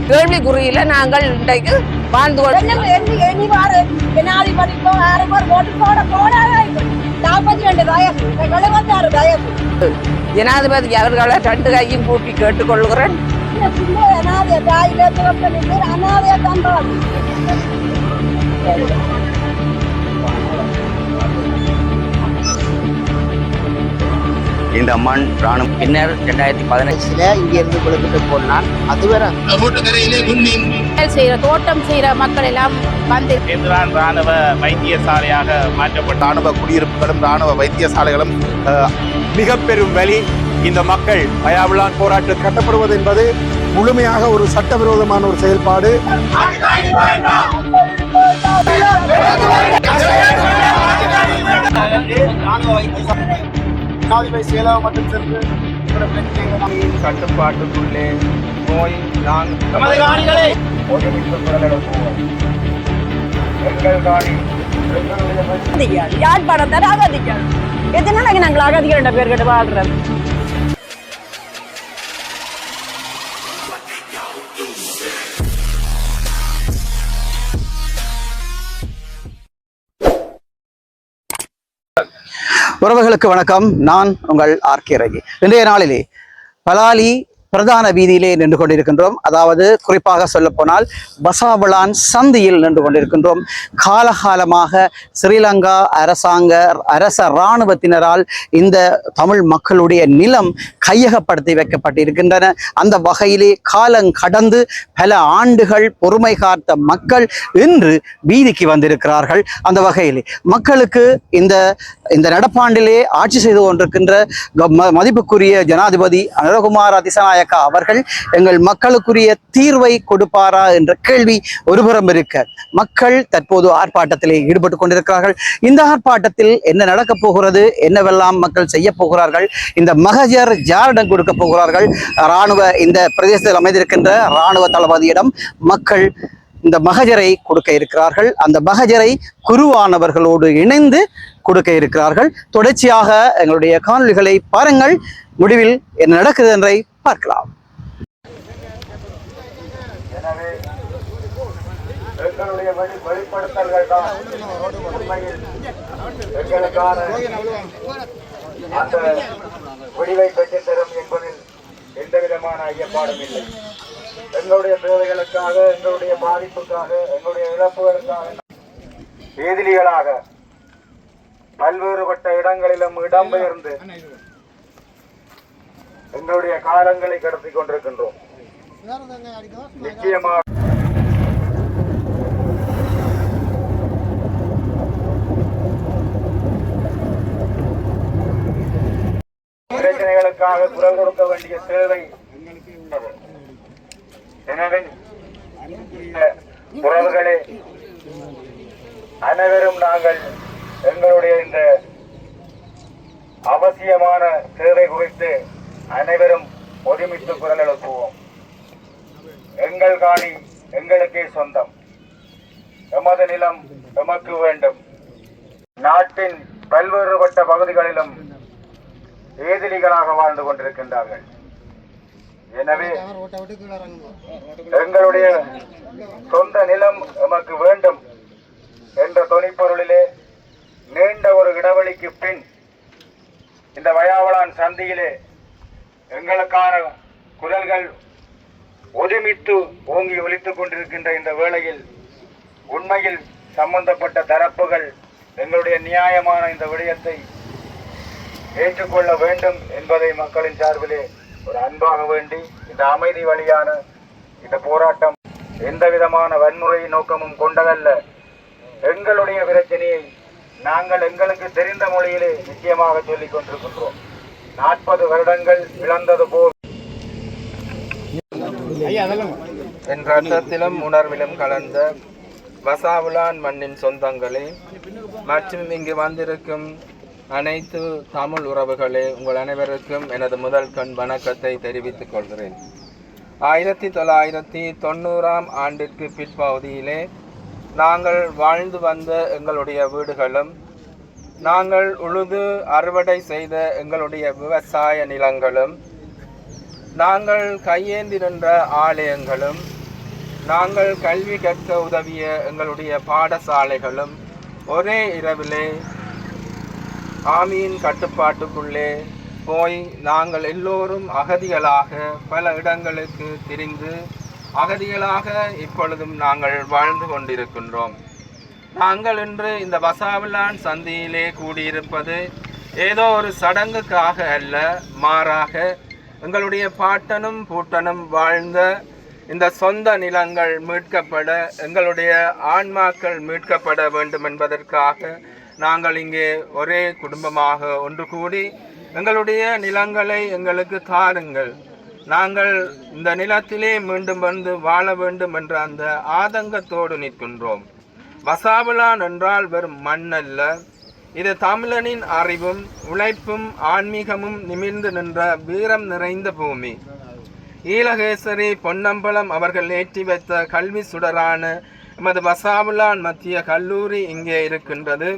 கேள்விக்குறியில நாங்கள் இன்றைக்கு வாழ்ந்து ஜனாதிபதி அவர்களை ரெண்டு கையும் கூப்பி கேட்டுக்கொள்கிறேன். இந்த மண் ராணுவ பின்னர் 2015 இங்கிருந்து கொடுத்துட்டு போனான். அதுவரை தோட்டம் செய்யற மக்கள் எல்லாம் வந்து ராணுவ வைத்தியசாலையாக மாற்றப்பட்ட ராணுவ குடியிருப்புகளும் ராணுவ வைத்தியசாலைகளும் மிக பெரும் வழி. இந்த மக்கள் வயாவிலான் போராட்டம் கட்டப்படுவது என்பது முழுமையாக ஒரு சட்டவிரோதமான ஒரு செயல்பாடு. கட்டுப்பாட்டுக்குள்ளே நோய் யாழ்ப்பாணம் தான் அகதிகள். எத்தனை நாளைக்கு நாங்கள் அகதிகள் என்ற பேர் கேட்டு வாழ்றோம். உறவுகளுக்கு வணக்கம். நான் உங்கள் ஆர்கே ரவி. இன்றைய நாளிலே பலாலி பிரதான வீதியிலே நின்று கொண்டிருக்கின்றோம். அதாவது குறிப்பாக சொல்ல போனால் பசாவளான் சந்தியில் நின்று கொண்டிருக்கின்றோம். காலகாலமாக ஸ்ரீலங்கா அரச இராணுவத்தினரால் இந்த தமிழ் மக்களுடைய நிலம் கையகப்படுத்தி வைக்கப்பட்டிருக்கின்றன. அந்த வகையிலே காலம் கடந்து பல ஆண்டுகள் பொறுமை காத்த மக்கள் இன்று வீதிக்கு வந்திருக்கிறார்கள். அந்த வகையிலே மக்களுக்கு இந்த நடப்பாண்டிலே ஆட்சி செய்து கொண்டிருக்கின்ற மதிப்புக்குரிய ஜனாதிபதி அனுரகுமார் திசாநாயக்கா அவர்கள் எங்கள் மக்களுக்குரிய தீர்வை கொடுப்பாரா என்ற கேள்வி ஒருபுறம் இருக்க, மக்கள் தற்போது ஆர்ப்பாட்டத்திலே ஈடுபட்டு கொண்டிருக்கிறார்கள். இந்த ஆர்ப்பாட்டத்தில் என்ன நடக்கப் போகிறது, என்னவெல்லாம் மக்கள் செய்ய போகிறார்கள், இந்த மகஜர் யாரிடம் கொடுக்க போகிறார்கள், இந்த பிரதேசத்தில் அமைந்திருக்கின்ற இராணுவ தளபதியிடம் மக்கள் இந்த மகஜரை கொடுக்க இருக்கிறார்கள். அந்த மகஜரை குருவானவர்களோடு இணைந்து கொடுக்க இருக்கிறார்கள். தொடர்ச்சியாக எங்களுடைய காணொலிகளை பாருங்கள். முடிவில் என்ன நடக்குது என்பதை பார்க்கலாம். எனவே எங்களுடைய வெளிப்படுத்தல்கள் தான் உண்மையில் எங்களுக்கான அந்த முடிவை பெற்றுத் தரும் என்பதில் எந்த விதமான ஐயப்பாடும் இல்லை. எங்களுடைய தேவைகளுக்காக, எங்களுடைய பாதிப்புக்காக, எங்களுடைய இழப்புகளுக்காக எதிரிகளாக பல்வேறுபட்ட இடங்களிலும் இடம்பெயர்ந்து எங்களுடைய காலங்களை கடத்தி கொண்டிருக்கின்றோம். நிச்சயமாக பிரச்சனைகளுக்காக குரல் கொடுக்க வேண்டிய தேவை. எனவே உறவுகளே, அனைவரும் நாங்கள் எங்களுடைய இந்த அவசியமான தேவை குறித்து அனைவரும் ஒருமித்து குரல் எழுப்புவோம். எங்கள் காணி எங்களுக்கே சொந்தம், எமது நிலம் எமக்கு வேண்டும். நாட்டின் பல்வேறுபட்ட பகுதிகளிலும் ஏதிலிகளாக வாழ்ந்து கொண்டிருக்கின்றார்கள். எனவே எங்களுடைய சொந்த நிலம் எமக்கு வேண்டும் என்ற தொனிப்பொருளிலே நீண்ட ஒரு இடைவெளிக்கு பின் இந்த வயாவளான் சந்தியிலே எங்களுக்கான குரல்கள் ஒதுமித்து ஓங்கி ஒலித்துக் கொண்டிருக்கின்ற இந்த வேளையில் உண்மையில் சம்பந்தப்பட்ட தரப்புகள் எங்களுடைய நியாயமான இந்த விடயத்தை ஏற்றுக்கொள்ள வேண்டும் என்பதை மக்களின் சார்பிலே ஒரு அன்பாக வேண்டி, இந்த அமைதி வழியான இந்த போராட்டம் எந்த விதமான வன்முறை நோக்கமும் கொண்டதல்ல. எங்களுடைய பிரச்சனையை நாங்கள் எங்களுக்கு தெரிந்த மொழியிலே நிச்சயமாக சொல்லிக் கொண்டிருக்கின்றோம். 40 வருடங்கள் இழந்தது போல் என் ரத்தத்திலும் உணர்விலும் கலந்த பசாவுலான் மண்ணின் சொந்தங்களே மற்றும் இங்கு வந்திருக்கும் அனைத்து தமிழ் உறவுகளே, உங்கள் அனைவருக்கும் எனது முதல் கண் வணக்கத்தை தெரிவித்துக் கொள்கிறேன். 1990ஆம் ஆண்டிற்கு பிற்பகுதியிலே நாங்கள் வாழ்ந்து வந்த எங்களுடைய வீடுகளும், நாங்கள் உழுது அறுவடை செய்த எங்களுடைய விவசாய நிலங்களும் நாங்கள் கையேந்தி நின்ற ஆலயங்களும் நாங்கள் கல்வி கற்க உதவிய எங்களுடைய பாடசாலைகளும் ஒரே இரவிலே ஆமியின் கட்டுப்பாட்டுக்குள்ளே போய் நாங்கள் எல்லோரும் அகதிகளாக பல இடங்களுக்கு திரிந்து அகதிகளாக இப்பொழுதும் நாங்கள் வாழ்ந்து கொண்டிருக்கின்றோம். நாங்கள் இன்று இந்த வசாவிலான் சந்தியிலே கூடியிருப்பது ஏதோ ஒரு சடங்குக்காக அல்ல, மாறாக எங்களுடைய பாட்டனும் பூட்டனும் வாழ்ந்த இந்த சொந்த நிலங்கள் மீட்கப்பட, எங்களுடைய ஆன்மாக்கள் மீட்கப்பட வேண்டும் என்பதற்காக நாங்கள் இங்கே ஒரே குடும்பமாக ஒன்று கூடி எங்களுடைய நிலங்களை எங்களுக்கு தாருங்கள், நாங்கள் இந்த நிலத்திலே மீண்டும் வந்து வாழ வேண்டும் என்ற அந்த ஆதங்கத்தோடு நிற்கின்றோம். வசாவிலான் என்றால் வெறும் மண் அல்ல, இது தமிழனின் அறிவும் உழைப்பும் ஆன்மீகமும் நிமிர்ந்து நின்ற வீரம் நிறைந்த பூமி. ஈழகேசரி பொன்னம்பலம் அவர்கள் ஏற்றி வைத்த கல்வி சுடரான எமது வசாவிலான் மத்திய கல்லூரி இங்கே இருக்கின்றது.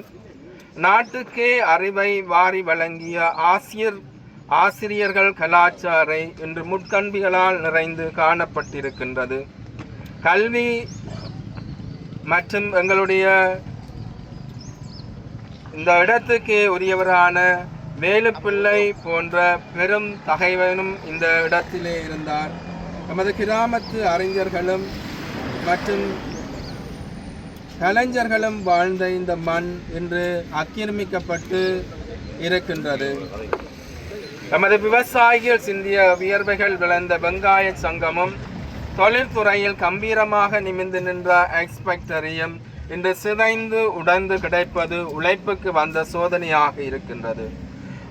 நாட்டுக்கே அறிவை வாரி வழங்கிய ஆசிரியர்கள் கலாச்சாரை இன்று முட்கண்பிகளால் நிறைந்து காணப்பட்டிருக்கின்றது. கல்வி மற்றும் எங்களுடைய இந்த இடத்துக்கே உரியவரான வேலுப்பிள்ளை போன்ற பெரும் தகைவனும் இந்த இடத்திலே இருந்தார். நமது கிராமத்து அறிஞர்களும் மற்றும் கலைஞர்களும் வாழ்ந்த இந்த மண் இன்று ஆக்கிரமிக்கப்பட்டு இருக்கின்றது. நமது விவசாயிகள் சிந்திய வியர்வைகள் விளைந்த வெங்காய சங்கமும் தொழில்துறையில் கம்பீரமாக நிமிர்ந்து நின்ற எக்ஸ்பெக்டரியும் இன்று சிதைந்து உடைந்து கிடைப்பது உழைப்புக்கு வந்த சோதனையாக இருக்கின்றது.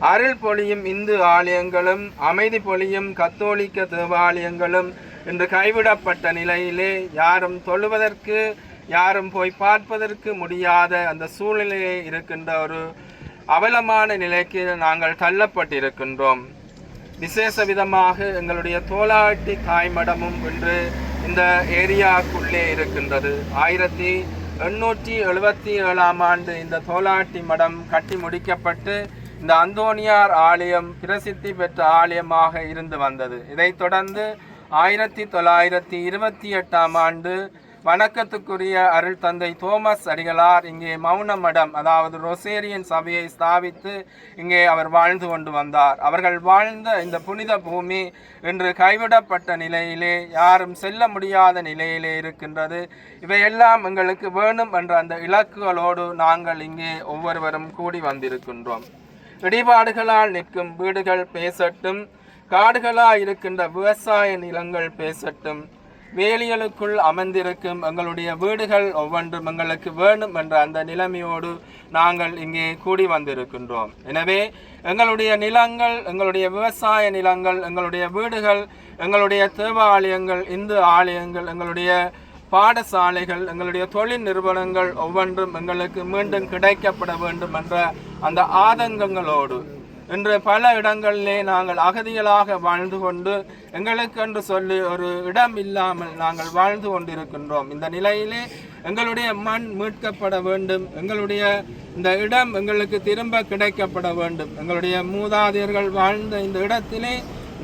அருள் பொழியும் இந்து ஆலயங்களும் அமைதி பொழியும் கத்தோலிக்க தேவாலயங்களும் இன்று கைவிடப்பட்ட நிலையிலே யாரும் தொழுவதற்கு யாரும் போய் பார்ப்பதற்கு முடியாத அந்த சூழ்நிலையே இருக்கின்ற ஒரு அவலமான நிலைக்கு நாங்கள் தள்ளப்பட்டிருக்கின்றோம். விசேஷ விதமாக எங்களுடைய தோலாட்டி தாய்மடமும் இன்று இந்த ஏரியாவுக்குள்ளே இருக்கின்றது. 1877ஆம் ஆண்டு இந்த தோலாட்டி மடம் கட்டி முடிக்கப்பட்டு இந்த அந்தோனியார் ஆலயம் பிரசித்தி பெற்ற ஆலயமாக இருந்து வந்தது. இதைத் தொடர்ந்து 1928ஆம் ஆண்டு வணக்கத்துக்குரிய அருள் தந்தை தோமஸ் அடிகளார் இங்கே மௌன மடம், அதாவது ரொசேரியன் சபையை ஸ்தாபித்து இங்கே அவர் வாழ்ந்து கொண்டு வந்தார். அவர்கள் வாழ்ந்த இந்த புனித பூமி இன்று கைவிடப்பட்ட நிலையிலே, யாரும் செல்ல முடியாத நிலையிலே இருக்கின்றது. இவையெல்லாம் எங்களுக்கு வேணும் என்ற அந்த இலக்குகளோடு நாங்கள் இங்கே ஒவ்வொருவரும் கூடி வந்திருக்கின்றோம். இடிபாடுகளால் நிற்கும் வீடுகள் பேசட்டும், காடுகளாய் இருக்கின்ற விவசாய நிலங்கள் பேசட்டும், வேலிகளுக்குள் அமர்ந்திருக்கும் எங்களுடைய வீடுகள் ஒவ்வொன்றும் எங்களுக்கு வேணும் என்ற அந்த நிலைமையோடு நாங்கள் இங்கே கூடி வந்திருக்கின்றோம். எனவே எங்களுடைய நிலங்கள், எங்களுடைய விவசாய நிலங்கள், எங்களுடைய வீடுகள், எங்களுடைய தேவாலயங்கள், இந்து ஆலயங்கள், எங்களுடைய பாடசாலைகள், எங்களுடைய தொழில் நிறுவனங்கள் ஒவ்வொன்றும் எங்களுக்கு மீண்டும் கிடைக்கப்பட வேண்டும் என்ற அந்த ஆதங்கங்களோடு இன்று பல இடங்களிலே நாங்கள் அகதிகளாக வாழ்ந்து கொண்டு எங்களுக்கென்று சொல்லி ஒரு இடம் இல்லாமல் நாங்கள் வாழ்ந்து கொண்டிருக்கின்றோம். இந்த நிலையிலே எங்களுடைய மண் மீட்கப்பட வேண்டும், எங்களுடைய இந்த இடம் எங்களுக்கு திரும்ப கிடைக்கப்பட வேண்டும். எங்களுடைய மூதாதையர்கள் வாழ்ந்த இந்த இடத்திலே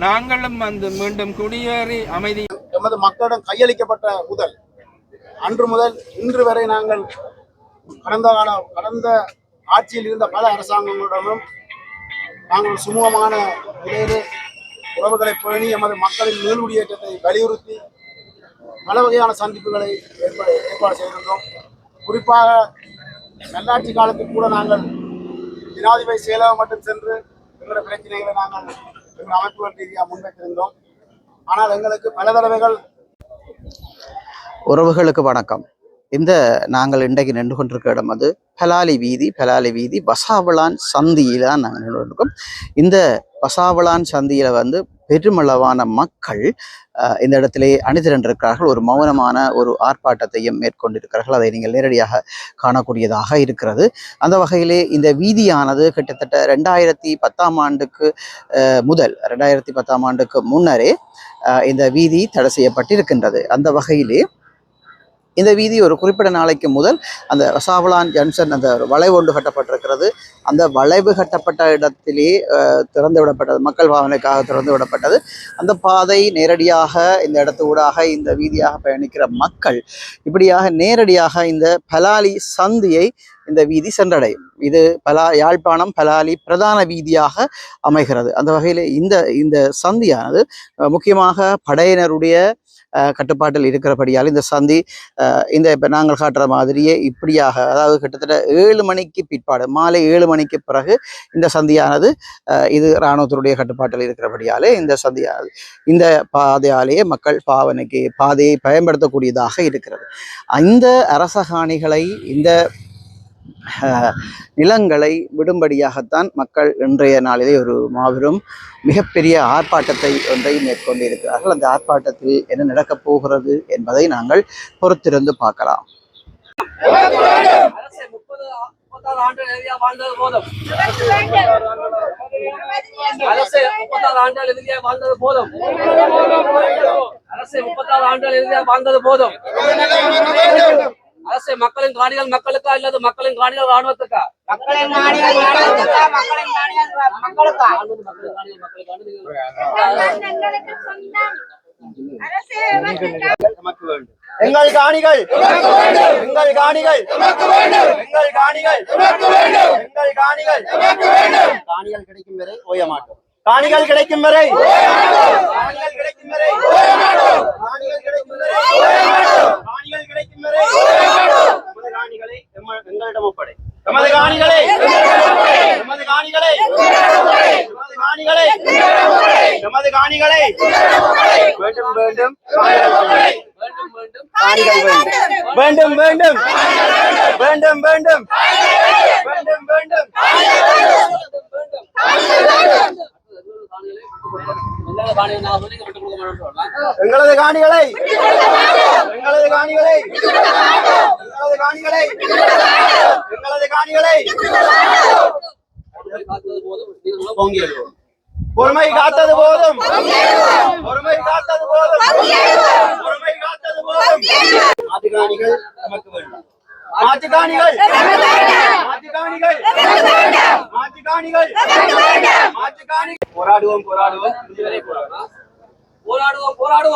நாங்களும் வந்து மீண்டும் குடியேறி அமைதி எமது மக்களிடம் கையளிக்கப்பட்ட முதல் அன்று முதல் இன்று வரை நாங்கள் கடந்த ஆட்சியில் இருந்த பல அரசாங்கங்களிடமும் நாங்கள் சுமூகமான முறையில் உறவுகளை பேணி எமது மக்களின் மேல்குடியேற்றத்தை வலியுறுத்தி பல வகையான சந்திப்புகளை ஏற்பாடு செய்கின்றோம். குறிப்பாக நல்லாட்சி காலத்தில் கூட நாங்கள் ஜனாதிபதி செயலகம் மட்டும் சென்று எங்களுடைய பிரச்சனைகளை நாங்கள் எங்கள் அமைப்புகள் ரீதியாக முன்வைத்திருந்தோம். ஆனால் எங்களுக்கு பல தடவைகள். உறவுகளுக்கு வணக்கம். இந்த நாங்கள் இன்றைக்கு நின்று கொண்டிருக்க இடம் அது பலாலி வீதி வசாவிலான் சந்தியில் தான் நாங்கள் நின்று கொண்டிருக்கோம். இந்த வசாவிலான் சந்தியில் பெருமளவான மக்கள் இந்த இடத்திலே அணிதிரண்டிருக்கிறார்கள். ஒரு மௌனமான ஒரு ஆர்ப்பாட்டத்தையும் மேற்கொண்டிருக்கிறார்கள். அதை நீங்கள் நேரடியாக காணக்கூடியதாக இருக்கிறது. அந்த வகையிலே இந்த வீதியானது கிட்டத்தட்ட 2010ஆம் ஆண்டுக்கு முதல் 2010ஆம் ஆண்டுக்கு முன்னரே இந்த வீதி தடை செய்யப்பட்டிருக்கின்றது. அந்த வகையிலே இந்த வீதி ஒரு குறிப்பிட்ட நாளைக்கு முதல் அந்த வசாவலான் ஜங்ஷன் அந்த வளைவு ஒன்று கட்டப்பட்டிருக்கிறது. அந்த வளைவு கட்டப்பட்ட இடத்திலே திறந்து விடப்பட்டது, மக்கள் பாவனைக்காக திறந்து விடப்பட்டது. அந்த பாதை நேரடியாக இந்த இடத்தூடாக இந்த வீதியாக பயணிக்கிற மக்கள் இப்படியாக நேரடியாக இந்த பலாலி சந்தியை இந்த வீதி சென்றடையும். இது யாழ்ப்பாணம் பலாலி பிரதான வீதியாக அமைகிறது. அந்த வகையில் இந்த சந்தியானது முக்கியமாக படையினருடைய கட்டுப்பாட்டில் இருக்கிறபடியால் இந்த சந்தி இந்த இப்போ நாங்கள் காட்டுற மாதிரியே இப்படியாக, அதாவது கிட்டத்தட்ட 7 மணிக்கு பிற்பாடு, மாலை 7 மணிக்கு பிறகு இந்த சந்தியானது இது இராணுவத்தினுடைய கட்டுப்பாட்டில் இருக்கிறபடியாலே இந்த சந்தியானது இந்த பாதையாலேயே மக்கள் பாதையை பயன்படுத்தக்கூடியதாக இருக்கிறது. இந்த அரசகாணிகளை இந்த நிலங்களை விடும்படியாகத்தான் மக்கள் இன்றைய நாளிலே ஒரு மாபெரும் மிகப்பெரிய ஆர்ப்பாட்டத்தை ஒன்றை மேற்கொண்டிருக்கிறார்கள். அந்த ஆர்ப்பாட்டத்தில் என்ன நடக்கப் போகிறது என்பதை நாங்கள் பொறுத்திருந்து பார்க்கலாம். அரசு மக்களின் காணிகள் மக்களுக்கா அல்லது மக்களின் காணிகள் ராணுவத்துக்கா? எங்கள் காணிகள் எங்கள் காணிகள் எங்கள் காணிகள் எங்கள் காணிகள் காணிகள் கிடைக்கும் வரை ஓய மாட்டோம். காணிகள் கிடைக்கும் வரை காணிகள் கிடைக்கும் வரை காணிகள் கிடைக்கும் வரை காணிகள் கிடைக்கும் வரை நமது காணிகளை எங்களிடம் ஒப்படை. நமது காணிகளை நமது காணிகளை நமது காணிகளை நமது காணிகளை வேண்டும் வேண்டும் காணிகள் வேண்டும் வேண்டும் வேண்டும் வேண்டும் வேண்டும் வேண்டும் எங்களது காணிகளை எங்களது காணிகளை எங்களது காணிகளை எங்களது காணிகளை பொறுமை காத்தது போதும் பொறுமை காத்தது போதும் பொறுமை காத்தது போதும். மாட்டுக்காணிகள் நமக்கு வேண்டும். மாட்டுக்காணிகள் மாட்டுக்காணிகள் மாட்டுக்காணிகள் மாட்டுக்காணி. போராடுவோம் போராடுவோம் இதுவரை போராடுவோம் போராடுவோம் போராடுவோம்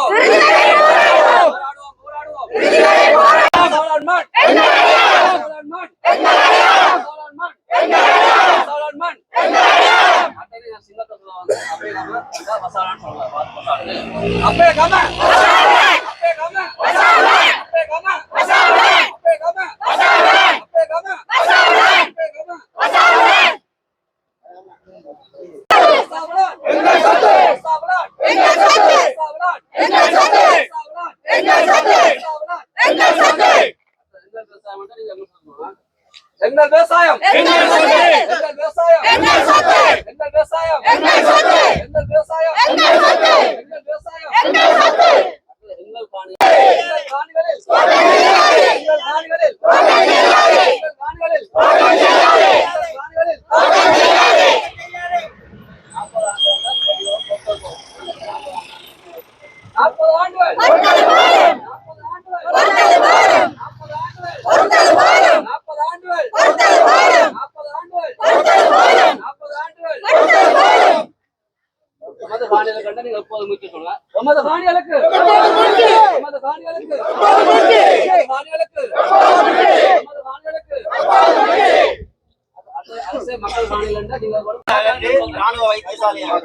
எங்கள் விவசாயம் எங்கள் விவசாயம் எங்கள் விவசாயம் எங்கள் விவசாயம் எங்கள் விவசாயம் எங்கள் விவசாயம் எங்கள் விவசாயம் எங்கள் காணிகளில் எங்கள் காணிகளில் எங்கள் காணிகளில் ராணுவ வைத்தியசாலையாக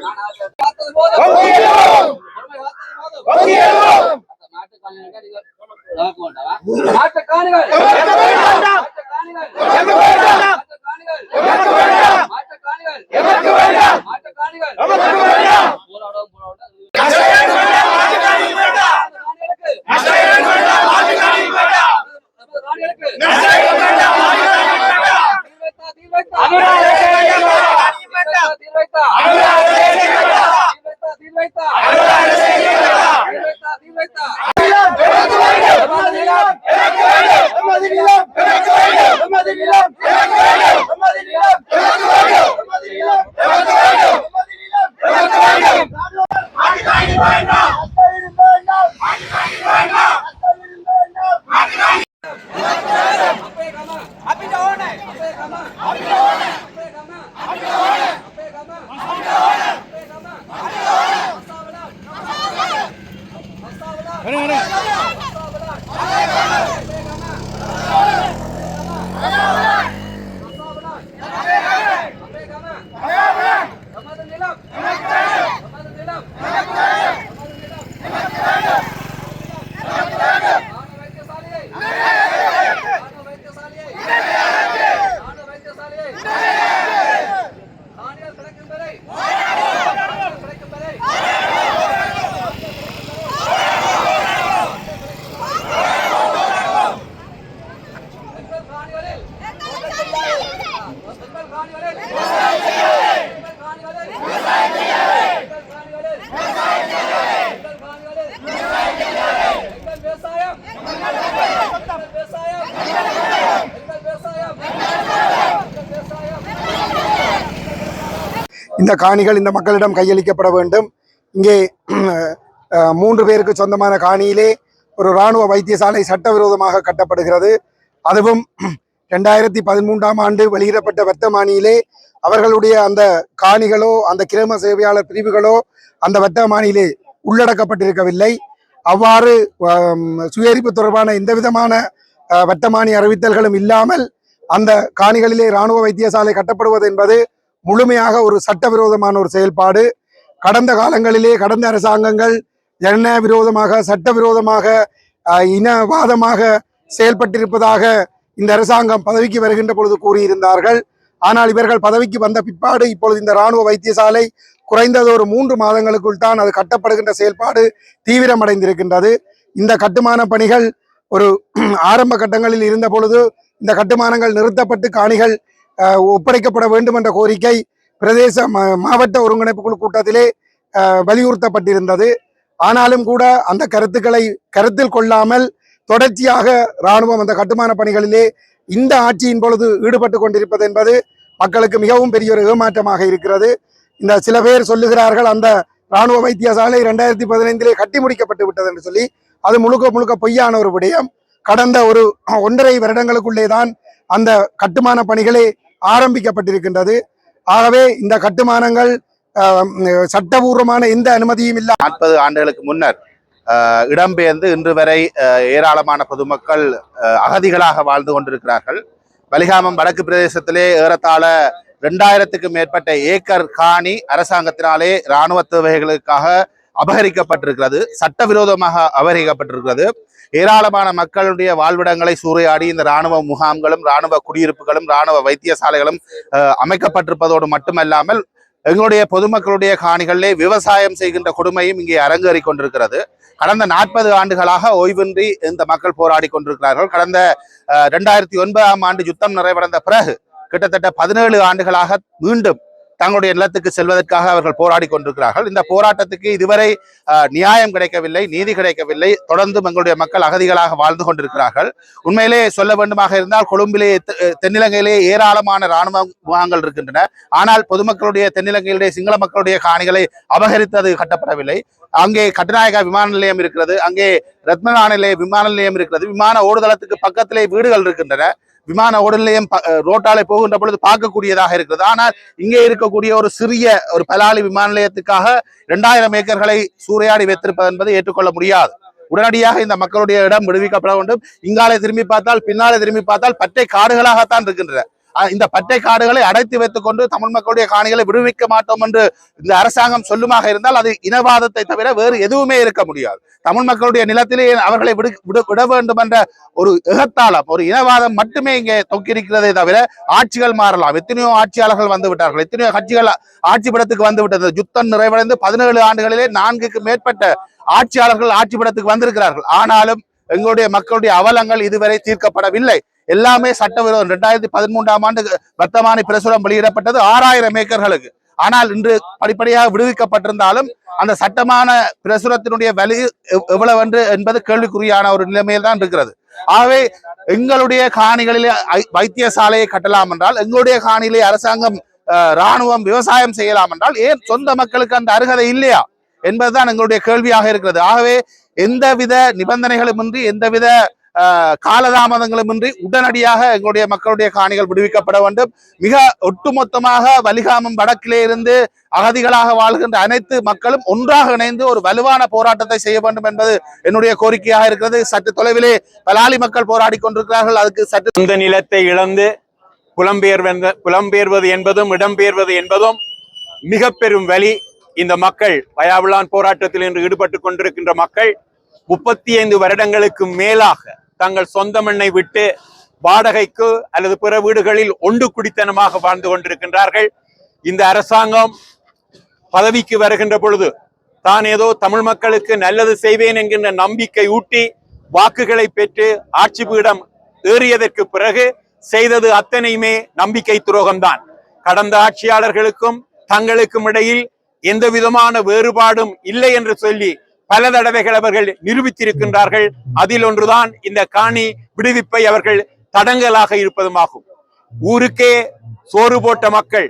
இந்த காணிகள் இந்த மக்களிடம் கையளிக்கப்பட வேண்டும். இங்கே 3 பேருக்கு சொந்தமான காணியிலே ஒரு இராணுவ வைத்தியசாலை சட்டவிரோதமாக கட்டப்படுகிறது. அதுவும் 2013ஆம் ஆண்டு வெளியிடப்பட்ட வர்த்தமானியிலே அவர்களுடைய அந்த காணிகளோ அந்த கிராம சேவையாளர் பிரிவுகளோ அந்த வர்த்தமானியிலே உள்ளடக்கப்பட்டிருக்கவில்லை. அவ்வாறு சுயரிப்பு தொடர்பான எந்த விதமான வர்த்தமானி அறிவித்தல்களும் இல்லாமல் அந்த காணிகளிலே இராணுவ வைத்தியசாலை கட்டப்படுவது என்பது முழுமையாக ஒரு சட்டவிரோதமான ஒரு செயல்பாடு. கடந்த காலங்களிலே கடந்த அரசாங்கங்கள் ஜன விரோதமாக சட்டவிரோதமாக இனவாதமாக செயல்பட்டிருப்பதாக இந்த அரசாங்கம் பதவிக்கு வருகின்ற பொழுது கூறியிருந்தார்கள். ஆனால் இவர்கள் பதவிக்கு வந்த பிற்பாடு இப்பொழுது இந்த இராணுவ வைத்தியசாலை குறைந்தது ஒரு 3 மாதங்களுக்குள் தான் அது கட்டப்படுகின்ற செயல்பாடு தீவிரமடைந்திருக்கின்றது. இந்த கட்டுமான பணிகள் ஒரு ஆரம்ப கட்டங்களில் இருந்த பொழுது இந்த கட்டுமானங்கள் நிறுத்தப்பட்டு காணிகள் ஒப்படைக்கப்பட வேண்டும் என்ற கோரிக்கை பிரதேச மாவட்ட ஒருங்கிணைப்பு குழு கூட்டத்திலே வலியுறுத்தப்பட்டிருந்தது. ஆனாலும் கூட அந்த கருத்துக்களை கருத்தில் கொள்ளாமல் தொடர்ச்சியாக இராணுவம் அந்த கட்டுமான பணிகளிலே இந்த ஆட்சியின் பொழுது ஈடுபட்டு கொண்டிருப்பது என்பது மக்களுக்கு மிகவும் பெரிய ஒரு ஏமாற்றமாக இருக்கிறது. இந்த சில பேர் சொல்லுகிறார்கள் அந்த இராணுவ வைத்தியசாலை 2015 கட்டி முடிக்கப்பட்டு விட்டது என்று சொல்லி. அது முழுக்க பொய்யான ஒரு விடயம். கடந்த ஒரு 1.5 வருடங்களுக்குள்ளே தான் அந்த கட்டுமான பணிகளே ஆரம்பிக்கப்பட்டிருக்கின்றது. ஆகவே இந்த கட்டுமானங்கள் சட்டபூர்வமான எந்த அனுமதியும் இல்லை. 40 ஆண்டுகளுக்கு முன்னர் இடம்பெயர்ந்து இன்று வரை ஏராளமான பொதுமக்கள் அகதிகளாக வாழ்ந்து கொண்டிருக்கிறார்கள். வலிகாமம் வடக்கு பிரதேசத்திலே ஏறத்தாழ 2000க்கும் மேற்பட்ட ஏக்கர் காணி அரசாங்கத்தினாலே இராணுவ தேவைகளுக்காக அபகரிக்கப்பட்டிருக்கிறது, சட்டவிரோதமாக அபகரிக்கப்பட்டிருக்கிறது. ஏராளமான மக்களுடைய வாழ்விடங்களை சூறையாடி இந்த இராணுவ முகாம்களும் இராணுவ குடியிருப்புகளும் இராணுவ வைத்தியசாலைகளும் அமைக்கப்பட்டிருப்பதோடு மட்டுமல்லாமல் எங்களுடைய பொதுமக்களுடைய காணிகளிலே விவசாயம் செய்கின்ற கொடுமையும் இங்கே அரங்கேறி கொண்டிருக்கிறது. கடந்த 40 ஆண்டுகளாக ஓய்வின்றி இந்த மக்கள் போராடி கொண்டிருக்கிறார்கள். கடந்த 2009ஆம் ஆண்டு யுத்தம் நிறைவடைந்த பிறகு கிட்டத்தட்ட 17 ஆண்டுகளாக மீண்டும் தங்களுடைய நிலத்துக்கு செல்வதற்காக அவர்கள் போராடி கொண்டிருக்கிறார்கள். இந்த போராட்டத்துக்கு இதுவரை நியாயம் கிடைக்கவில்லை, நீதி கிடைக்கவில்லை. தொடர்ந்து எங்களுடைய மக்கள் அகதிகளாக வாழ்ந்து கொண்டிருக்கிறார்கள். உண்மையிலே சொல்ல வேண்டுமாக இருந்தால் கொழும்பிலே தென்னிலங்கையிலே ஏராளமான இராணுவ முகாம்கள் இருக்கின்றன. ஆனால் பொதுமக்களுடைய தென்னிலங்கையிலே சிங்கள மக்களுடைய காணிகளை அபகரித்தது கட்டப்படவில்லை. அங்கே கட்டுநாயகா விமான நிலையம் இருக்கிறது, அங்கே ரத்மநாநிலை விமான நிலையம் இருக்கிறது, விமான ஓடுதளத்துக்கு பக்கத்திலே வீடுகள் இருக்கின்றன. விமான ஓடு நிலையம் ரோட்டாலே போகின்ற பொழுது பார்க்கக்கூடியதாக இருக்கிறது. ஆனால் இங்கே இருக்கக்கூடிய ஒரு சிறிய ஒரு பலாலி விமான நிலையத்துக்காக 2000 ஏக்கர்களை சூறையாடி வைத்திருப்பது என்பதை ஏற்றுக்கொள்ள முடியாது. உடனடியாக இந்த மக்களுடைய இடம் விடுவிக்கப்பட வேண்டும். இங்காலே திரும்பி பார்த்தால் பின்னாலே திரும்பி பார்த்தால் பட்டை காடுகளாகத்தான் இருக்கின்றன. இந்த பட்டை காடுகளை அடைத்து வைத்துக் கொண்டு தமிழ் மக்களுடைய காணிகளை விடுவிக்க மாட்டோம் என்று இந்த அரசாங்கம் சொல்லுமாக இருந்தால் அது இனவாதத்தை தவிர வேறு எதுவுமே இருக்க முடியாது. தமிழ் மக்களுடைய நிலத்திலே அவர்களை விட வேண்டும் என்ற ஒரு எகத்தாளம், ஒரு இனவாதம் மட்டுமே இங்கே தொக்கிருக்கிறதே தவிர ஆட்சிகள் மாறலாம். எத்தனையோ ஆட்சியாளர்கள் வந்து விட்டார்கள், எத்தனையோ கட்சிகள் ஆட்சிப்படத்துக்கு வந்து விட்டது. யுத்தம் நிறைவடைந்து 17 ஆண்டுகளிலே 4க்கும் மேற்பட்ட ஆட்சியாளர்கள் ஆட்சிப்படத்துக்கு வந்திருக்கிறார்கள். ஆனாலும் எங்களுடைய மக்களுடைய அவலங்கள் இதுவரை தீர்க்கப்படவில்லை. எல்லாமே சட்டவிரோதம். 2013ஆம் ஆண்டு வர்த்தமானி பிரசுரம் வெளியிடப்பட்டது 6000 ஏக்கர்களுக்கு. ஆனால் இன்று படிப்படியாக விடுவிக்கப்பட்டிருந்தாலும் அந்த சட்டமான பிரசுரத்தினுடைய வலி எவ்வளவு என்பது கேள்விக்குறியான ஒரு நிலைமையில் தான் இருக்கிறது. ஆகவே எங்களுடைய காணிகளிலே வைத்தியசாலையை கட்டலாம் என்றால், எங்களுடைய காணியிலே அரசாங்கம் இராணுவம் விவசாயம் செய்யலாம் என்றால் ஏன் சொந்த மக்களுக்கு அந்த அருகதை இல்லையா என்பதுதான் எங்களுடைய கேள்வியாக இருக்கிறது. ஆகவே எந்தவித நிபந்தனைகளுமின்றி எந்தவித காலதாமதங்களுமின்றி உடனடியாக எங்களுடைய மக்களுடைய காணிகள் விடுவிக்கப்பட வேண்டும். மிக ஒட்டுமொத்தமாக வலிகாமம் வடக்கிலே இருந்து அகதிகளாக வாழ்கின்ற அனைத்து மக்களும் ஒன்றாக இணைந்து ஒரு வலுவான போராட்டத்தை செய்ய வேண்டும் என்பது என்னுடைய கோரிக்கையாக இருக்கிறது. சற்று தொலைவிலே பலாலி மக்கள் போராடி கொண்டிருக்கிறார்கள். அதுக்கு சற்று சொந்த நிலத்தை இழந்து புலம்பெயர்வது என்பதும் இடம்பெயர்வது என்பதும் மிக பெரும் வலி. இந்த மக்கள் வயாவிளான் போராட்டத்தில் இன்று ஈடுபட்டு கொண்டிருக்கின்ற மக்கள் 35 வருடங்களுக்கு மேலாக தங்கள் சொந்த மண்ணை விட்டு வாடகைக்கு அல்லது பிற வீடுகளில் ஒன்று குடித்தனமாக வாழ்ந்து கொண்டிருக்கின்றார்கள். இந்த அரசாங்கம் பதவிக்கு வருகின்ற பொழுது தான் ஏதோ தமிழ் மக்களுக்கு நல்லது செய்வேன் என்கின்ற நம்பிக்கை ஊட்டி வாக்குகளை பெற்று ஆட்சி பீடம் ஏறியதற்கு பிறகு செய்தது அத்தனையுமே நம்பிக்கை துரோகம்தான். கடந்த ஆட்சியாளர்களுக்கும் தங்களுக்கும் இடையில் எந்த விதமான வேறுபாடும் இல்லை என்று சொல்லி பல தடவைகள் அவர்கள் நிரூபித்திருக்கின்றார்கள். அதில் ஒன்றுதான் இந்த காணி விடுவிப்பை அவர்கள் தடங்கலாக இருப்பதுமாகும். ஊருக்கே சோறு போட்ட மக்கள்,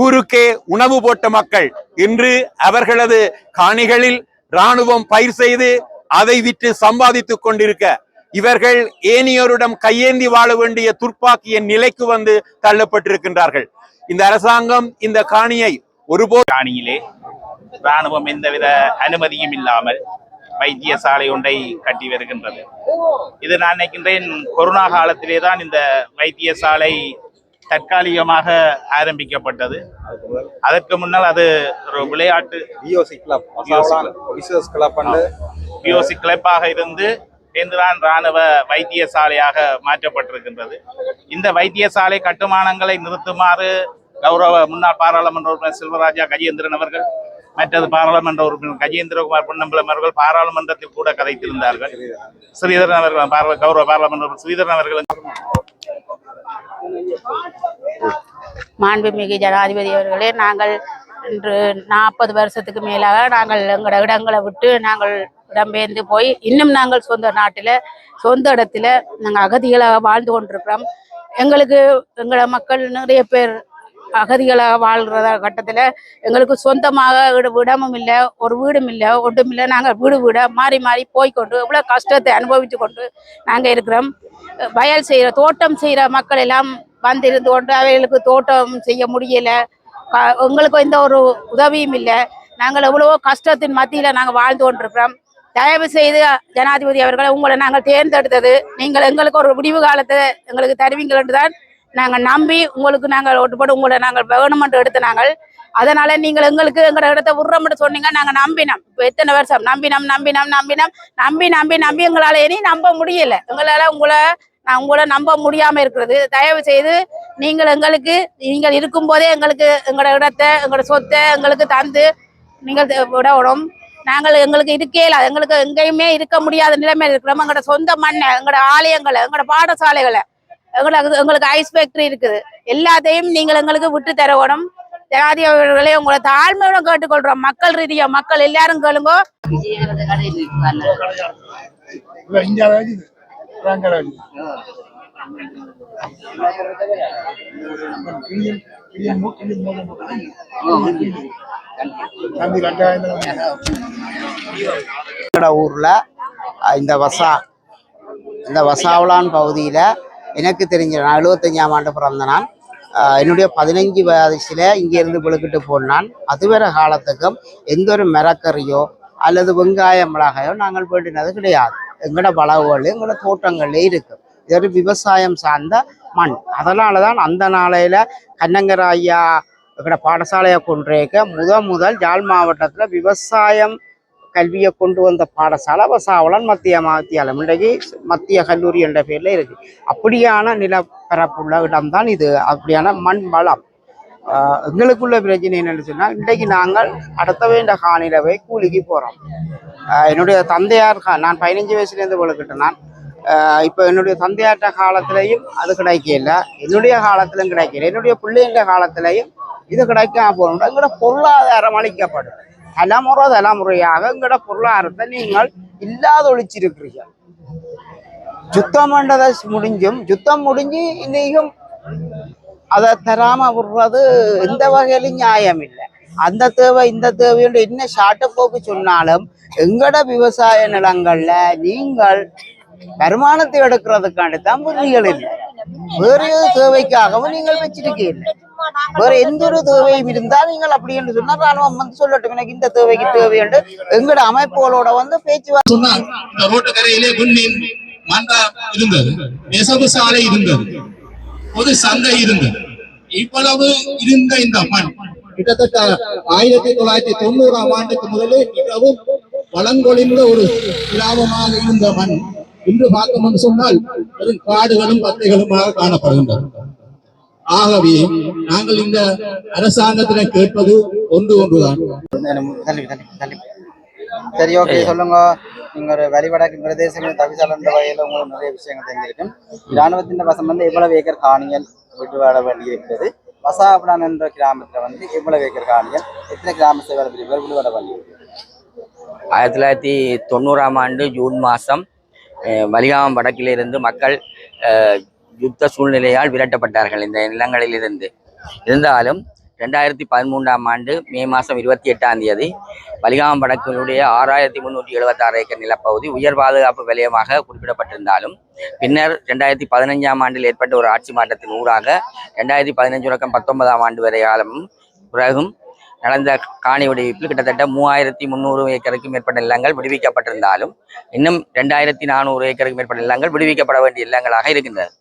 ஊருக்கே உணவு போட்ட மக்கள் இன்று அவர்களது காணிகளில் இராணுவம் பயிர் செய்து அதை விற்று சம்பாதித்துக் கொண்டிருக்க இவர்கள் ஏனியோரிடம் கையேந்தி வாழ வேண்டிய துர்ப்பாக்கிய நிலைக்கு வந்து தள்ளப்பட்டிருக்கின்றார்கள். இந்த அரசாங்கம் இந்த காணியை ஒருபோது காணியிலே இராணுவம் எந்தவித அனுமதியும் இல்லாமல் வைத்தியசாலை ஒன்றை கட்டி வருகின்றது. இது நான் நினைக்கின்றேன் கொரோனா காலத்திலே தான் இந்த வைத்தியசாலை தற்காலிகமாக ஆரம்பிக்கப்பட்டது. அதற்கு முன்னால் அது ஒரு விளையாட்டு பிஓசி கிளப்பாக இருந்து தான் இராணுவ வைத்தியசாலையாக மாற்றப்பட்டிருக்கின்றது. இந்த வைத்தியசாலை கட்டுமானங்களை நிறுத்துமாறு கௌரவ முன்னாள் பாராளுமன்ற உறுப்பினர் செல்வராஜா கஜேந்திரன் அவர்கள் மற்றது பாராளுமன்ற உறுப்பினர் கஜேந்திரகுமார் பொன்னம்பலம் அவர்கள் பாராளுமன்றத்தில் கூட கதைத்திருந்தார்கள். ஸ்ரீதரன் அவர்கள் கௌரவ பாராளுமன்ற ஸ்ரீதரன் அவர்கள் மாண்புமிகு ஜனாதிபதி அவர்களே, நாங்கள் இன்று 40 வருஷத்துக்கு மேலாக நாங்கள் எங்களோட இடங்களை விட்டு நாங்கள் இடம்பெயர்ந்து போய் இன்னும் நாங்கள் சொந்த நாட்டில் சொந்த இடத்துல நாங்கள் அகதிகளாக வாழ்ந்து கொண்டிருக்கிறோம். எங்களுக்கு எங்களோட மக்கள் நிறைய பேர் அகதிகளாக வாழ்கிற கட்டத்தில் எங்களுக்கு சொந்தமாக இடமும் இல்லை, ஒரு வீடும் இல்லை, ஒன்றும் இல்லை. நாங்கள் வீட மாறி மாறி போய்கொண்டு எவ்வளோ கஷ்டத்தை அனுபவித்து கொண்டு நாங்கள் இருக்கிறோம். வயல் செய்கிற தோட்டம் செய்கிற மக்கள் எல்லாம் வந்திருந்து கொண்டு அவைகளுக்கு தோட்டம் செய்ய முடியலை. எங்களுக்கு எந்த ஒரு உதவியும் இல்லை. நாங்கள் எவ்வளவோ கஷ்டத்தின் மத்தியில் நாங்கள் வாழ்ந்து கொண்டிருக்கிறோம். தயவு செய்து ஜனாதிபதி அவர்களை உங்களை நாங்கள் தேர்ந்தெடுத்தது நீங்கள் எங்களுக்கு ஒரு விடிவு காலத்தை எங்களுக்கு தருவீங்கள் என்று தான் நாங்கள் நம்பி உங்களுக்கு நாங்கள் ஓட்டு போட்டு உங்களை நாங்கள் வேணுமென்று எடுத்து நாங்கள் அதனால நீங்கள் எங்களுக்கு எங்களோட இடத்த விடுறோம்னு சொன்னீங்க. நாங்கள் நம்பினோம். இப்போ எத்தனை வருஷம் நம்பி எங்களால் இனி நம்ப முடியலை. எங்களால் உங்களை நம்ப முடியாமல் இருக்கிறது. தயவு செய்து நீங்கள் இருக்கும்போதே எங்களுக்கு எங்களோட இடத்தை எங்களோட சொத்தை எங்களுக்கு தந்து நீங்கள் விடணும். நாங்கள் எங்களுக்கு இருக்கேல எங்களுக்கு எங்கேயுமே இருக்க முடியாத நிலைமையில் இருக்கிறோம். எங்களோட சொந்த மண்ணை, எங்களோட ஆலயங்களை, எங்களோட பாடசாலைகளை, எங்களுக்கு ஐஸ் ஃபேக்டரி இருக்குது. எல்லாத்தையும் நீங்கள் எங்களுக்கு விட்டு தரணும். ஜனாதிபதி அவர்களே, உங்களை தாழ்மையோட கேட்டுக்கொள்றோம். மக்கள் ரீதியா மக்கள் எல்லாரும் கேளுங்க. ஊர்ல இந்த வசாவுலான் பகுதியில எனக்கு தெரிஞ்ச நான் 75ஆம் ஆண்டு பிறந்த நான். என்னுடைய 15 வயசுல இங்கிருந்து விழுக்கிட்டு போனான். அதுவரை காலத்துக்கும் எந்த ஒரு மரக்கறியோ அல்லது வெங்காய மிளகாயோ நாங்கள் வேண்டினது கிடையாது. எங்களோட வளவுகள் எங்களோட தோட்டங்கள்ல இருக்கு. இது ஒரு விவசாயம் சார்ந்த மண். அதனால தான் அந்த நாளையில கண்ணங்கர ஐயா எங்களோட பாடசாலையை கொண்டிருக்க முதல் யாழ் மாவட்டத்தில் விவசாயம் கல்வியை கொண்டு வந்த பாடசாலை வசாவுலான் மத்திய வித்தியாலயம், இன்றைக்கு மத்திய கல்லூரி என்ற பேர்ல இருக்கு. அப்படியான நிலப்பரப்புள்ள இடம்தான் இது. அப்படியான மண் வளம். எங்களுக்குள்ள பிரச்சனை என்னன்னு சொன்னா, இன்றைக்கு நாங்கள் அடுத்த வேண்ட காணிலவை கூலிக்கு போறோம். என்னுடைய தந்தையார் நான் 15 வயசுலேருந்து விழுக்கிட்டேன். நான் இப்போ என்னுடைய தந்தையார்ட்ட காலத்திலையும் அது கிடைக்கல, என்னுடைய காலத்திலும் கிடைக்கல, என்னுடைய பிள்ளைங்க காலத்திலையும் இது கிடைக்காம போகணும். எங்களோட பொருளாதாரம் அளிக்கப்படும். தலைமுறையாக எங்களோட பொருளாதாரத்தை நீங்கள் இல்லாத ஒழிச்சிருக்கிறீங்க. யுத்தம் பண்ணதை யுத்தம் முடிஞ்சு இன்னைக்கும் அதை தராம விடுறது எந்த வகையிலும் நியாயம் இல்லை. அந்த தேவை இந்த தேவையோட என்ன ஷார்ட்ட போக்கு சொன்னாலும் எங்களோட விவசாய நிலங்கள்ல நீங்கள் வருமானத்தை எடுக்கிறதுக்காண்டி தான் புள்ளிகள் இல்லை. வேறு தேவைக்காகவும் நீங்கள் வச்சிருக்கீங்க. வேற எந்த ஒரு தேவையும் இருந்தால் நீங்கள் அப்படி என்று சொன்னா ராணுவம் வந்து சொல்லட்டும், எனக்கு இந்த தேவைக்கு தேவை என்று எங்களோட அமைப்புகளோட வந்து பேச்சுவார்த்தை சொன்னால் இந்த ரோட்டுக்கரையிலே விண்மீன் மன்றம் இருந்தது, நெசவு சாலை இருந்தது, ஒரு சந்தை இருந்தது. இவ்வளவு இருந்த இந்த மண் கிட்டத்தட்ட 1990ஆம் ஆண்டுக்கு முதலே மிகவும் வளங்கொழிந்த ஒரு கிராமமாக இருந்த மண் இன்று பார்க்கணும்னு சொன்னால் வெறும் காடுகளும் பத்தைகளுமாக காணப்படுகின்றன. ஆகவே நாங்கள் இந்த அரசாங்கத்தினை கேட்பது ஒன்றுதான். சரி, ஓகே, சொல்லுங்க. நீங்க ஒரு வழிவடக்கு பிரதேசங்கள் தவிசால் என்ற வகையில் உங்களுக்கு நிறைய விஷயங்கள் தெரிஞ்சிருக்கும். இராணுவத்தின் வசம் வந்து எவ்வளவு ஏக்கர் காணிகள் விட்டு வாழ வேண்டி இருக்கிறது. வசாவுலான் என்ற கிராமத்துல வந்து எவ்வளவு ஏக்கர் காணிகள், எத்தனை கிராம சேவை பிரிவுகள் விடுபட வேண்டி இருக்குது? 1990ஆம் ஆண்டு ஜூன் மாதம் வலிகாமம் வடக்கிலிருந்து மக்கள் யுத்த சூழ்நிலையால் விரட்டப்பட்டார்கள் இந்த நிலங்களிலிருந்து. இருந்தாலும் 2013ஆம் ஆண்டு மே மாதம் 28ஆம் தேதி வலிகாமம் வடக்கினுடைய 6376 ஏக்கர் நிலப்பகுதி உயர் பாதுகாப்பு வலயமாக குறிப்பிடப்பட்டிருந்தாலும் பின்னர் 2015ஆம் ஆண்டில் ஏற்பட்ட ஒரு ஆட்சி மாற்றத்தின் ஊடாக 2015 தொடக்கம் 19ஆம் ஆண்டு வரை காலமும் பிறகும் நடந்த காணி விடுவிப்பில் கிட்டத்தட்ட 3300 ஏக்கருக்கு மேற்பட்ட நிலங்கள் விடுவிக்கப்பட்டிருந்தாலும் இன்னும் 2400 ஏக்கருக்கு மேற்பட்ட நிலங்கள் விடுவிக்கப்பட வேண்டிய நிலங்களாக இருக்கின்றது.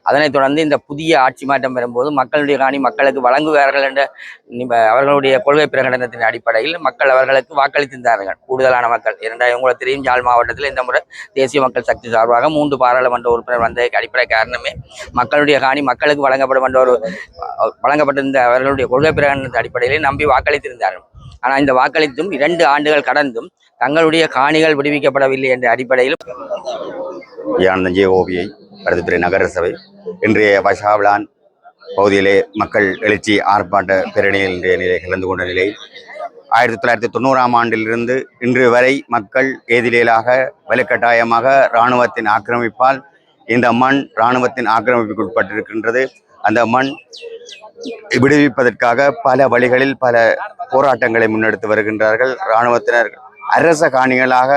அதனைத் தொடர்ந்து இந்த புதிய ஆட்சி மாற்றம் வரும்போது மக்களுடைய காணி மக்களுக்கு வழங்குவார்கள் என்ற அவர்களுடைய கொள்கை பிரகடனத்தின் அடிப்படையில் மக்கள் அவர்களுக்கு வாக்களித்திருந்தார்கள். கூடுதலான மக்கள் உங்களுக்கு தெரியும், யாழ் மாவட்டத்தில் இந்த முறை தேசிய மக்கள் சக்தி சார்பாக 3 பாராளுமன்ற உறுப்பினர் வந்ததற்கு அடிப்படை காரணமே மக்களுடைய காணி மக்களுக்கு வழங்கப்படும் என்ற வழங்கப்பட்டிருந்த அவர்களுடைய கொள்கை பிரகடனத்தின் அடிப்படையிலே நம்பி வாக்களித்திருந்தார்கள். ஆனால் இந்த வாக்களித்தும் 2 ஆண்டுகள் கடந்தும் தங்களுடைய காணிகள் விடுவிக்கப்படவில்லை என்ற அடிப்படையில் ஓவியை பருத்தித்துறை நகர சபை இன்றைய வசாவிளான் பகுதியிலே மக்கள் எழுச்சி ஆர்ப்பாட்ட பேரணியில் இன்றைய நிலை கலந்து கொண்ட நிலை 1990ஆம் ஆண்டிலிருந்து இன்று வரை மக்கள் ஏதிலியலாக வலுக்கட்டாயமாக இராணுவத்தின் ஆக்கிரமிப்பால் இந்த மண் இராணுவத்தின் ஆக்கிரமிப்புக்கு உட்பட்டிருக்கின்றது. அந்த மண் விடுவிப்பதற்காக பல வழிகளில் பல போராட்டங்களை முன்னெடுத்து வருகின்றார்கள். இராணுவத்தினர் அரச காணிகளாக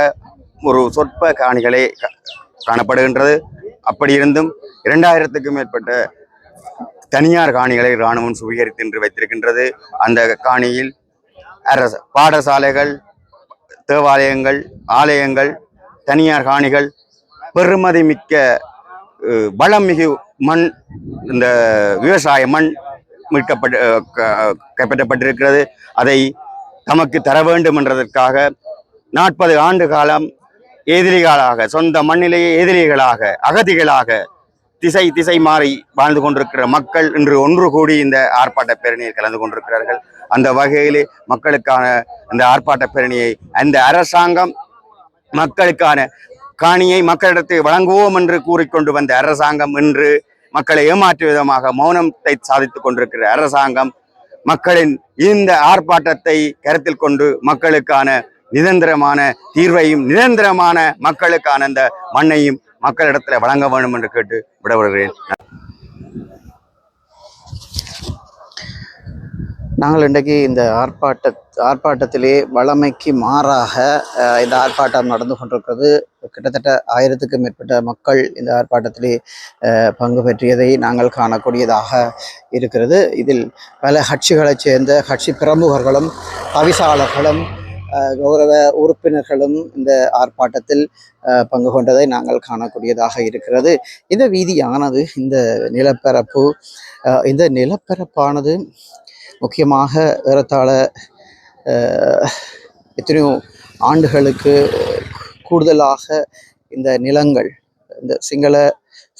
ஒரு சொற்ப காணிகளே காணப்படுகின்றது. அப்படி இருந்தும் 2000க்கும் மேற்பட்ட தனியார் காணிகளை இராணுவம் சுவீகரித்து என்று வைத்திருக்கின்றது. அந்த காணியில் அரசு பாடசாலைகள், தேவாலயங்கள், ஆலயங்கள், தனியார் காணிகள், பெறுமதி மிக்க வளம் மிகு மண், இந்த விவசாய மண் கைப்பற்றப்பட்டிருக்கிறது. அதை தமக்கு தர வேண்டும் என்றதற்காக 40 ஆண்டு காலம் எதிரிகளாக, சொந்த மண்ணிலேயே எதிரிகளாக, அகதிகளாக திசை மாறி வாழ்ந்து கொண்டிருக்கிற மக்கள் இன்று ஒன்று கூடி இந்த ஆர்ப்பாட்ட பேரணியில் கலந்து கொண்டிருக்கிறார்கள். அந்த வகையிலே மக்களுக்கான இந்த ஆர்ப்பாட்ட பேரணியை அந்த அரசாங்கம் மக்களுக்கான காணியை மக்களிடத்தில் வழங்குவோம் என்று கூறிக்கொண்டு வந்த அரசாங்கம் இன்று மக்களை ஏமாற்றும் விதமாக மௌனத்தை சாதித்துக் கொண்டிருக்கிற அரசாங்கம் மக்களின் இந்த ஆர்ப்பாட்டத்தை கருத்தில் கொண்டு மக்களுக்கான நிரந்தரமான தீர்வையும் நிரந்தரமான மக்களுக்கான அந்த மண்ணையும் மக்களிடத்துல வழங்க வேண்டும் என்று கேட்டு விடப்படுகிறேன். நாங்கள் இன்றைக்கு இந்த ஆர்ப்பாட்டத்திலே வழமைக்கு மாறாக இந்த ஆர்ப்பாட்டம் நடந்து கொண்டிருக்கிறது. கிட்டத்தட்ட 1000க்கும் மேற்பட்ட மக்கள் இந்த ஆர்ப்பாட்டத்திலே பங்கு பெற்றியதை நாங்கள் காணக்கூடியதாக இருக்கிறது. இதில் பல கட்சிகளைச் சேர்ந்த கட்சி பிரமுகர்களும் தவிசாளர்களும் கௌரவ உறுப்பினர்களும் இந்த ஆர்ப்பாட்டத்தில் பங்கு கொண்டதை நாங்கள் காணக்கூடியதாக இருக்கிறது. இந்த வீதியானது, இந்த நிலப்பரப்பானது முக்கியமாக ஏறத்தாழ எத்தனையோ ஆண்டுகளுக்கு கூடுதலாக இந்த நிலங்கள் இந்த சிங்கள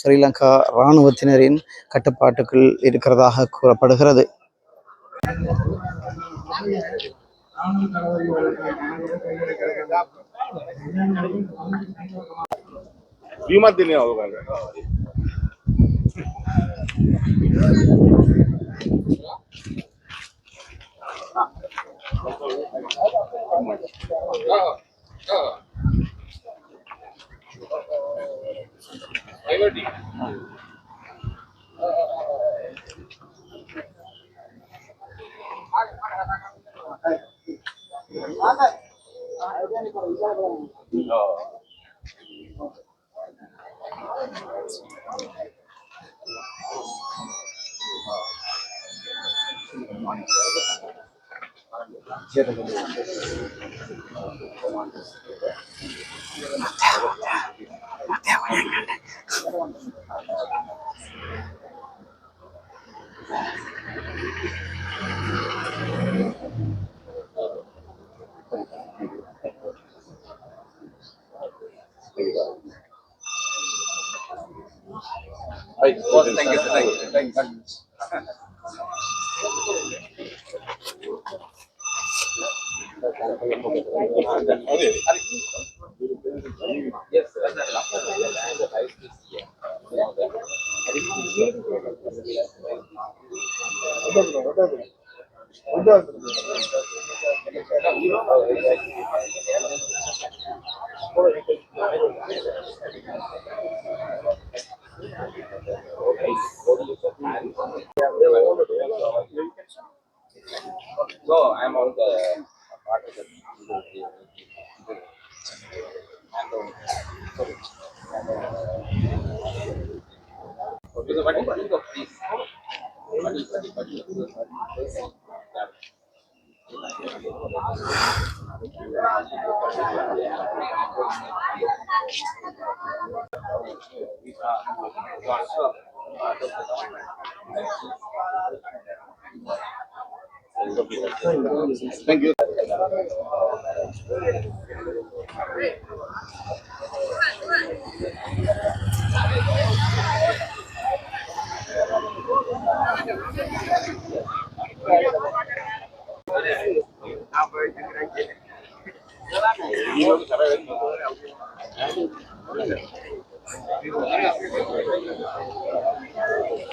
ஸ்ரீலங்கா இராணுவத்தினரின் கட்டுப்பாட்டுக்குள் இருக்கிறதாக கூறப்படுகிறது.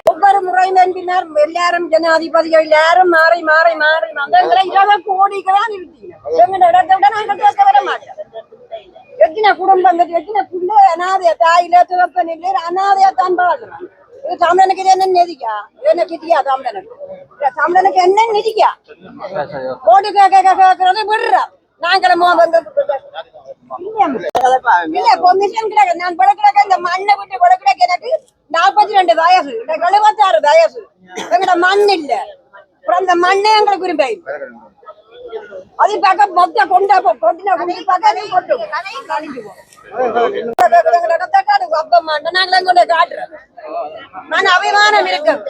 ஒவ்வொரு முறையின் பின்னர் எல்லாரும் ஜனாதிபதிகள் எல்லாரும் மாறி மாறி மாறி வந்தங்களை 20 கோடிக்கு தான் நிறுத்திங்க. எங்கட இடத்தை விட நாங்கள் கேட்க வர மாட்டோம். எத்தனை குடும்பங்கள் எத்தனை புள்ள அனாதைய தாயில துவப்பன் இல்லை அனாதையத்தான் பார்க்கிறோம். தமிழனுக்கு என்ன நிதிக்கா என்ன கிட்டியா தமிழனுக்கு என்ன நிதிக்கா கோடி கேட்கறது விடுறா நாங்களும் இல்ல கொமிஷன் கிடக்கு நான் பழக்கிடக்க இந்த மண்ணை விட்டு பழக்கிடக்க எனக்கு 42 வயசு 76 வயசு எங்கட மண் இல்ல அப்புறம் அந்த மண்ணே எங்களுக்கு விரும்பி அது பக்கம் மொத்த கொண்டா கொட்டின குடி பக்கம் கொட்டும் நாங்களும் கொண்டு காட்டுறோம் நான் அபிமானம் இருக்கும்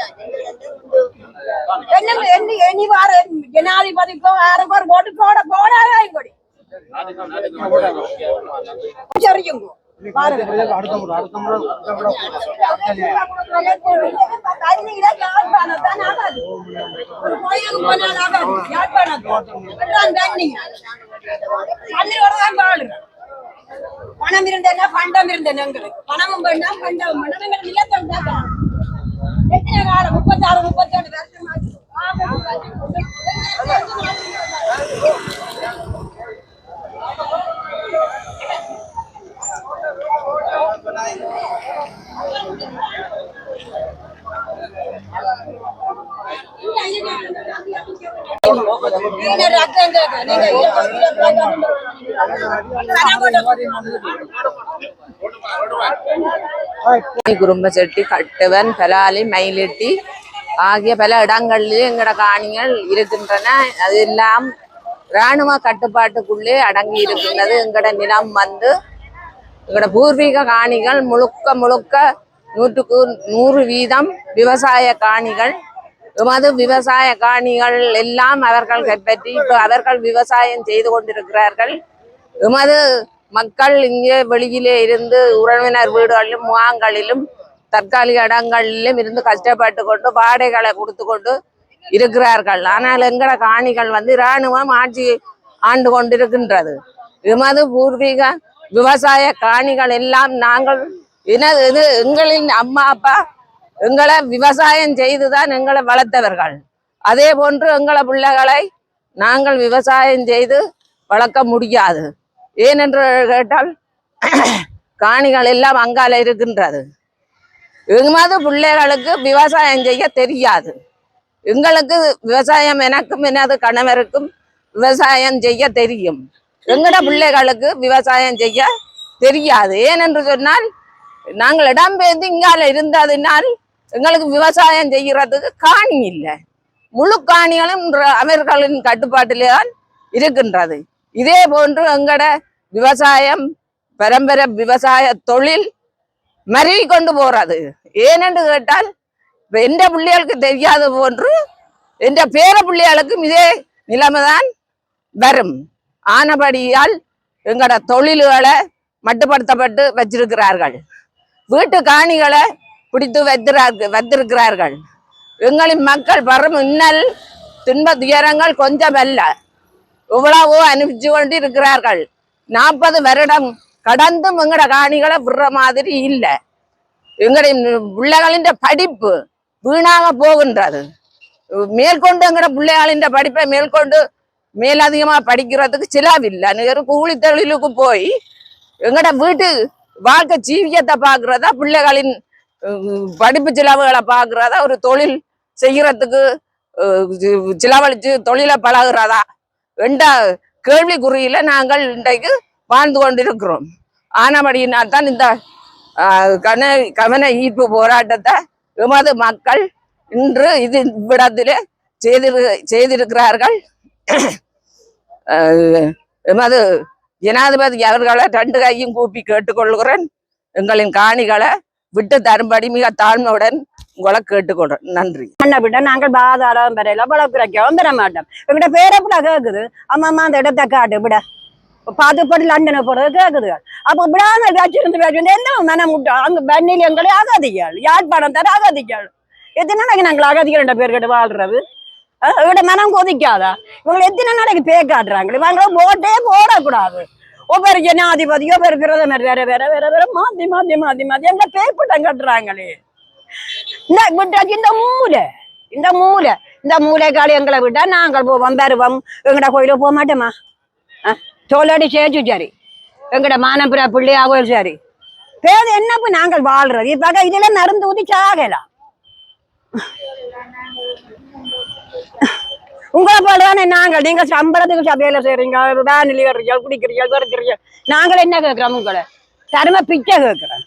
இனி வார ஜனாதிபதிக்கோ யாருக்கோ ஓட்டு போட போடாதே கொடி சரியுங்க பணம் இருந்தேன்னா பண்டம் இருந்தேன் எங்களுக்கு பணமும் வேண்டாம் பண்டம் எத்தனை காலம் 36 37 வருஷம் குறும்பச்செட்டி கட்டுவன் பலாலி மயிலெட்டி ஆகிய பல இடங்களில் எங்கட காணிகள் இருக்கின்றன. அதெல்லாம் இராணுவ கட்டுப்பாட்டுக்குள்ளே அடங்கி இருக்கின்றது. எங்கட நிலம் வந்து எங்கட பூர்வீக காணிகள் முழுக்க 100% விவசாய காணிகள். எமது விவசாய காணிகள் எல்லாம் அவர்கள் கைப்பற்றி இப்போ அவர்கள் விவசாயம் செய்து கொண்டிருக்கிறார்கள். எமது மக்கள் இங்கே வெளியிலே இருந்து உறவினர் வீடுகளிலும் முகாம்களிலும் தற்காலிக இடங்களிலும் இருந்து கஷ்டப்பட்டு கொண்டு வாடகைகளை கொடுத்து கொண்டு இருக்கிறார்கள். ஆனால் எங்கட காணிகள் வந்து இராணுவம் ஆட்சி ஆண்டு கொண்டிருக்கின்றது. எமது பூர்வீக விவசாய காணிகள் எல்லாம் நாங்கள் இது எங்களின் அம்மா அப்பா எங்களை விவசாயம் செய்துதான் எங்களை வளர்த்தவர்கள். அதே போன்று எங்களை பிள்ளைகளை நாங்கள் விவசாயம் செய்து வளர்க்க முடியாது. ஏனென்று கேட்டால் காணிகள் எல்லாம் அங்கால இருக்கின்றது. எமது பிள்ளைகளுக்கு விவசாயம் செய்ய தெரியாது. எங்களுக்கு விவசாயம் எனக்கும் எனது கணவருக்கும் விவசாயம் செய்ய தெரியும். எங்கட பிள்ளைகளுக்கு விவசாயம் செய்ய தெரியாது. ஏனென்று சொன்னால் நாங்கள் இடம்பெயர்ந்து இங்கால இருந்ததினால் எங்களுக்கு விவசாயம் செய்கிறதுக்கு காணி இல்லை. முழு காணிகளும் அவர்களின் கட்டுப்பாட்டிலே தான் இருக்கின்றது. இதே போன்று எங்கட விவசாயம் பரம்பரை விவசாய தொழில் மருவி கொண்டு போறது. ஏனென்று கேட்டால் எந்த பிள்ளைகளுக்கு தெரியாத போன்று எந்த பேர பிள்ளைகளுக்கும் இதே நிலைமைதான் வரும். ஆனபடியால் எங்கட தொழில்களை மட்டுப்படுத்தப்பட்டு வச்சிருக்கிறார்கள். வீட்டு காணிகளை பிடித்து வைத்திருக்கிறார்கள். எங்களின் மக்கள் பரும் இன்னல் துன்ப துயரங்கள் கொஞ்சம் அல்ல, எவ்வளவோ அனுப்பிச்சு கொண்டு இருக்கிறார்கள். 40 வருடம் கடந்தும் எங்கட காணிகளை விடுற மாதிரி இல்லை. எங்களுடைய பிள்ளைகளின் படிப்பு வீணாக போகின்றது. மேற்கொண்டு எங்கட பிள்ளைகளின் படிப்பை மேலதிகமாக படிக்கிறதுக்கு செலவில்லை. நேரு கூலி தொழிலுக்கு போய் எங்கட வீட்டு வாழ்க்கை ஜீவியத்தை பார்க்கறதா, பிள்ளைகளின் படிப்பு செலவுகளை பார்க்கறதா, ஒரு தொழில் செய்யறதுக்கு செலவழிச்சு தொழிலை பழகுறதா என்ற கேள்விக்குறியில நாங்கள் இன்றைக்கு வாழ்ந்து கொண்டிருக்கிறோம். ஆனபடியினால் தான் இந்த கவன ஈர்ப்பு போராட்டத்தை எமது மக்கள் இன்று இது இவ்விடத்திலே செய்திருக்கிறார்கள். எமது ஜனாதிபதி அவர்களை 2 கையும் கூப்பி கேட்டுக்கொள்கிறேன். எங்களின் காணிகளை விட்டு தரும்படி மிக தாழ்மையுடன் உங்களை கேட்டுக்கொள்றேன். நன்றி. விட நாங்கள் பாதாளம் வரையில பழக்கிறோம் பெற மாட்டோம். எங்கிட்ட பேரப்புல கேக்குது, அம்மா அந்த இடத்தை காட்டு விட பாதுபட்டு லண்டனை போறது கேக்குது. அப்ப விடாம வச்சிருந்து என்ன மனம் விட்டா அங்க பன்னில் எங்களை அகதிகள், யாழ்ப்பாணம் தர அகதிகள். எத்தனை நாளைக்கு நாங்கள் அகதிகள் 2 பேர் கிட்ட வாழ்றது? இவட மனம் கொதிக்காதா? இவங்களை எத்தனை நாளைக்கு பே காட்டுறாங்க? இவங்களை ஓட்டே போடக்கூடாது. ஒவ்வொரு ஜனாதிபதியோ ஒவ்வொரு பிரதமர் வேற வேற வேற வேற மாத்தி மாத்தி மாத்தி மாத்தி எங்க பேப்பட்டம் கட்டுறாங்களே. இந்த மூளைக்கால எங்களை விட்டா நாங்கள் போவோம் வருவோம். எங்கட கோயில போக மாட்டோமா? சோழடி சேச்சு சரி, எங்கட மானப்புற பிள்ளையாவோ சரி. பேர் என்னப்ப நாங்கள் வாழ்றது இப்ப இதுல மருந்து ஊதி சாகலாம். உங்களை போலதானே நாங்கள். நீங்க சம்பளத்துக்கு சபையில செய்றீங்க, வேனில் ஏறீங்க, குடிக்கிறீங்க, வெறுக்கிறீங்க. நாங்கள் என்ன கேட்கிறோம்? உங்களை தரும பிச்சை கேட்கிறோம்.